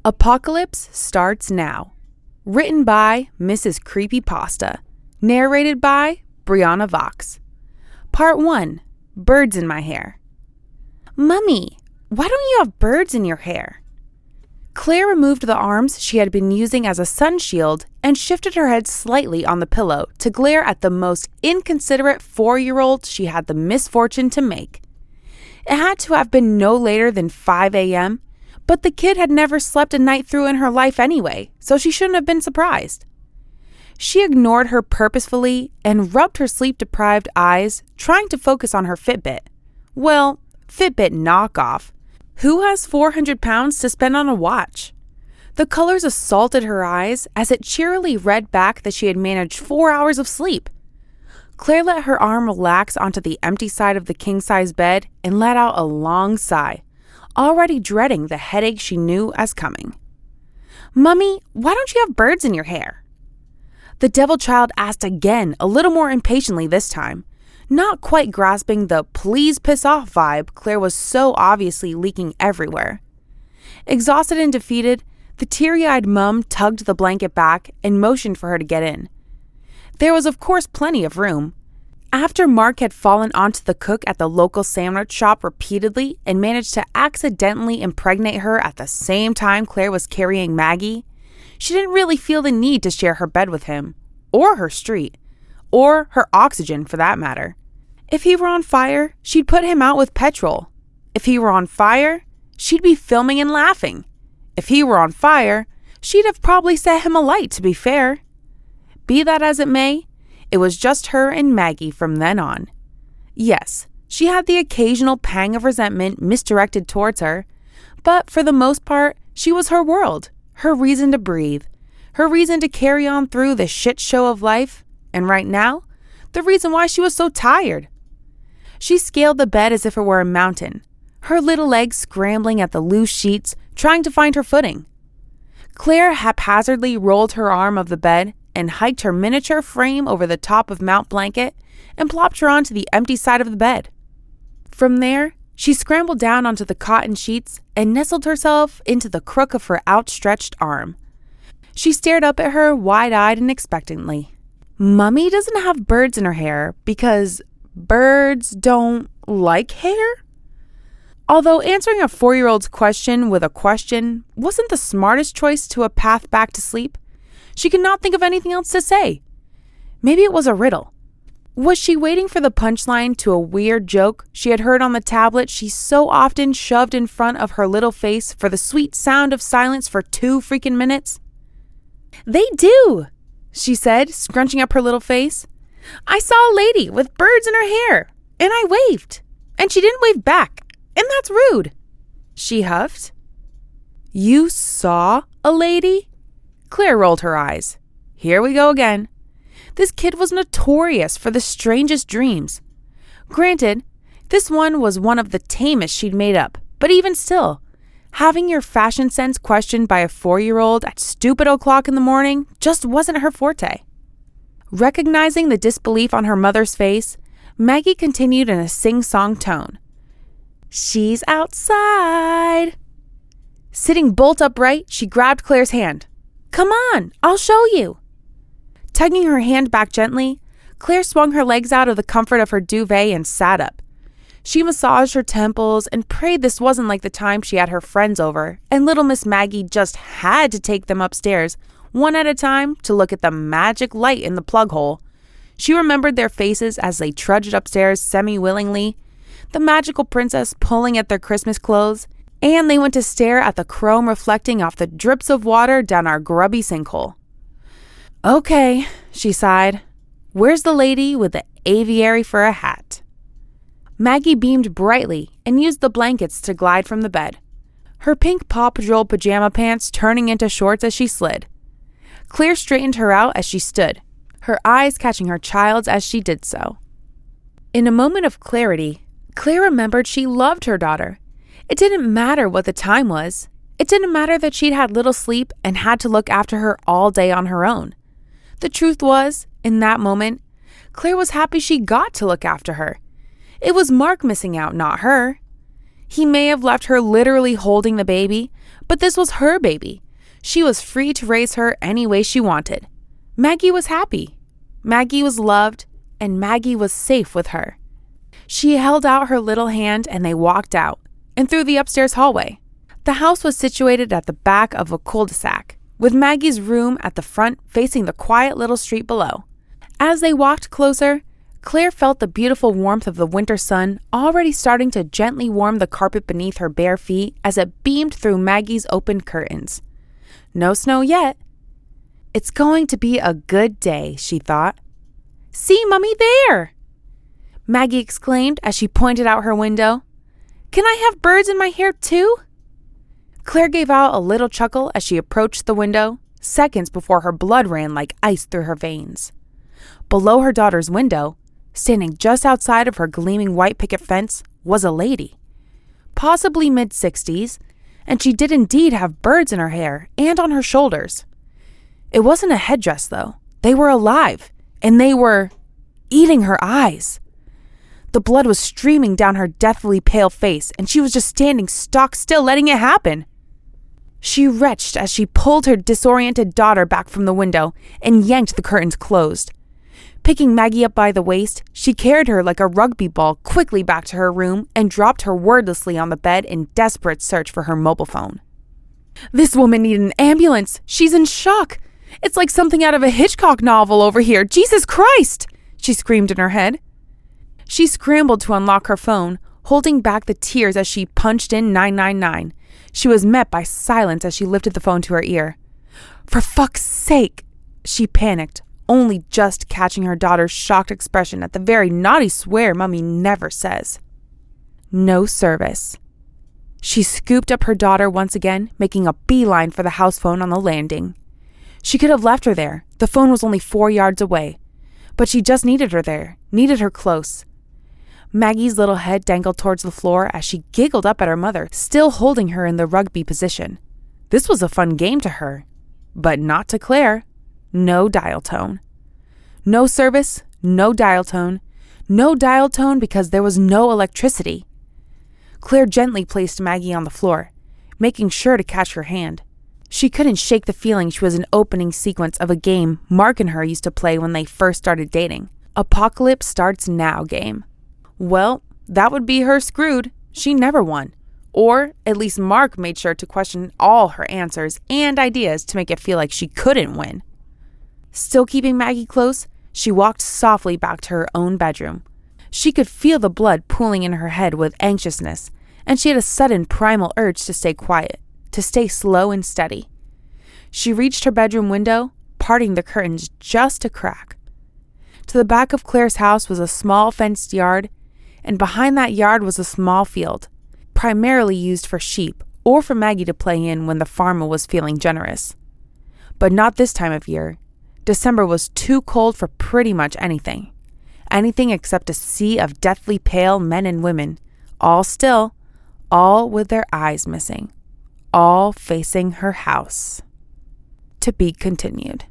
Apocalypse starts now. Written by MrsCreepypasta. Narrated by Brianna Vox. Part 1. Birds in my hair. Mummy, why don't you have birds in your hair? Claire removed the arms she had been using as a sun shield and shifted her head slightly on the pillow to glare at the most inconsiderate 4-year-old she had the misfortune to make. It had to have been no later than 5 a.m., but the kid had never slept a night through in her life anyway, so she shouldn't have been surprised. She ignored her purposefully and rubbed her sleep-deprived eyes, trying to focus on her Fitbit. Well, Fitbit knockoff. Who has 400 pounds to spend on a watch? The colors assaulted her eyes as it cheerily read back that she had managed 4 hours of sleep. Claire let her arm relax onto the empty side of the king-size bed and let out a long sigh, already dreading the headache she knew as coming. Mummy, why don't you have birds in your hair? The devil child asked again, a little more impatiently this time, not quite grasping the please piss off vibe Claire was so obviously leaking everywhere. Exhausted and defeated, the teary-eyed mum tugged the blanket back and motioned for her to get in. There was of course plenty of room. After Mark had fallen onto the cook at the local sandwich shop repeatedly and managed to accidentally impregnate her at the same time Claire was carrying Maggie, she didn't really feel the need to share her bed with him, or her street, or her oxygen for that matter. If he were on fire, she'd put him out with petrol. If he were on fire, she'd be filming and laughing. If he were on fire, she'd have probably set him alight, to be fair. Be that as it may, it was just her and Maggie from then on. Yes, she had the occasional pang of resentment misdirected towards her, but for the most part, she was her world, her reason to breathe, her reason to carry on through the shit show of life, and right now, the reason why she was so tired. She scaled the bed as if it were a mountain, her little legs scrambling at the loose sheets, trying to find her footing. Claire haphazardly rolled her arm of the bed and hiked her miniature frame over the top of Mount Blanket and plopped her onto the empty side of the bed. From there, she scrambled down onto the cotton sheets and nestled herself into the crook of her outstretched arm. She stared up at her wide-eyed and expectantly. Mummy doesn't have birds in her hair because birds don't like hair? Although answering a 4-year-old's question with a question wasn't the smartest choice to a path back to sleep, she could not think of anything else to say. Maybe it was a riddle. Was she waiting for the punchline to a weird joke she had heard on the tablet she so often shoved in front of her little face for the sweet sound of silence for 2 freaking minutes? They do, she said, scrunching up her little face. I saw a lady with birds in her hair, and I waved, and she didn't wave back, and that's rude. She huffed. You saw a lady? Claire rolled her eyes. Here we go again. This kid was notorious for the strangest dreams. Granted, this one was one of the tamest she'd made up, but even still, having your fashion sense questioned by a 4-year-old at stupid o'clock in the morning just wasn't her forte. Recognizing the disbelief on her mother's face, Maggie continued in a sing-song tone. She's outside. Sitting bolt upright, she grabbed Claire's hand. Come on, I'll show you. Tugging her hand back gently, Claire swung her legs out of the comfort of her duvet and sat up. She massaged her temples and prayed this wasn't like the time she had her friends over, and little Miss Maggie just had to take them upstairs, one at a time, to look at the magic light in the plug hole. She remembered their faces as they trudged upstairs semi-willingly, the magical princess pulling at their Christmas clothes, and they went to stare at the chrome reflecting off the drips of water down our grubby sinkhole. Okay, she sighed. Where's the lady with the aviary for a hat? Maggie beamed brightly and used the blankets to glide from the bed, her pink Paw Patrol pajama pants turning into shorts as she slid. Claire straightened her out as she stood, her eyes catching her child's as she did so. In a moment of clarity, Claire remembered she loved her daughter. It didn't matter what the time was. It didn't matter that she'd had little sleep and had to look after her all day on her own. The truth was, in that moment, Claire was happy she got to look after her. It was Mark missing out, not her. He may have left her literally holding the baby, But this was her baby. She was free to raise her any way she wanted. Maggie was happy. Maggie was loved, and Maggie was safe with her. She held out her little hand and they walked out and through the upstairs hallway. The house was situated at the back of a cul-de-sac, with Maggie's room at the front facing the quiet little street below. As they walked closer, Claire felt the beautiful warmth of the winter sun already starting to gently warm the carpet beneath her bare feet as it beamed through Maggie's opened curtains. No snow yet. It's going to be a good day, she thought. See, Mummy, there! Maggie exclaimed as she pointed out her window. Can I have birds in my hair too? Claire gave out a little chuckle as she approached the window, seconds before her blood ran like ice through her veins. Below her daughter's window, standing just outside of her gleaming white picket fence, was a lady, possibly mid-60s, and she did indeed have birds in her hair and on her shoulders. It wasn't a headdress, though. They were alive, and they were eating her eyes. The blood was streaming down her deathly pale face, and she was just standing stock still, letting it happen. She retched as she pulled her disoriented daughter back from the window and yanked the curtains closed. Picking Maggie up by the waist, she carried her like a rugby ball quickly back to her room and dropped her wordlessly on the bed in desperate search for her mobile phone. This woman needed an ambulance. She's in shock. It's like something out of a Hitchcock novel over here. Jesus Christ! She screamed in her head. She scrambled to unlock her phone, holding back the tears as she punched in 999. She was met by silence as she lifted the phone to her ear. For fuck's sake! She panicked, only just catching her daughter's shocked expression at the very naughty swear Mummy never says. No service. She scooped up her daughter once again, making a beeline for the house phone on the landing. She could have left her there. The phone was only 4 yards away. But she just needed her there, needed her close. Maggie's little head dangled towards the floor as she giggled up at her mother, still holding her in the rugby position. This was a fun game to her, but not to Claire. No dial tone. No service, no dial tone. No dial tone because there was no electricity. Claire gently placed Maggie on the floor, making sure to catch her hand. She couldn't shake the feeling she was an opening sequence of a game Mark and her used to play when they first started dating. Apocalypse Starts Now game. Well, that would be her screwed. She never won. Or at least Mark made sure to question all her answers and ideas to make it feel like she couldn't win. Still keeping Maggie close, she walked softly back to her own bedroom. She could feel the blood pooling in her head with anxiousness, and she had a sudden primal urge to stay quiet, to stay slow and steady. She reached her bedroom window, parting the curtains just a crack. To the back of Claire's house was a small fenced yard, and behind that yard was a small field, primarily used for sheep or for Maggie to play in when the farmer was feeling generous. But not this time of year. December was too cold for pretty much anything. Anything except a sea of deathly pale men and women, all still, all with their eyes missing, all facing her house. To be continued.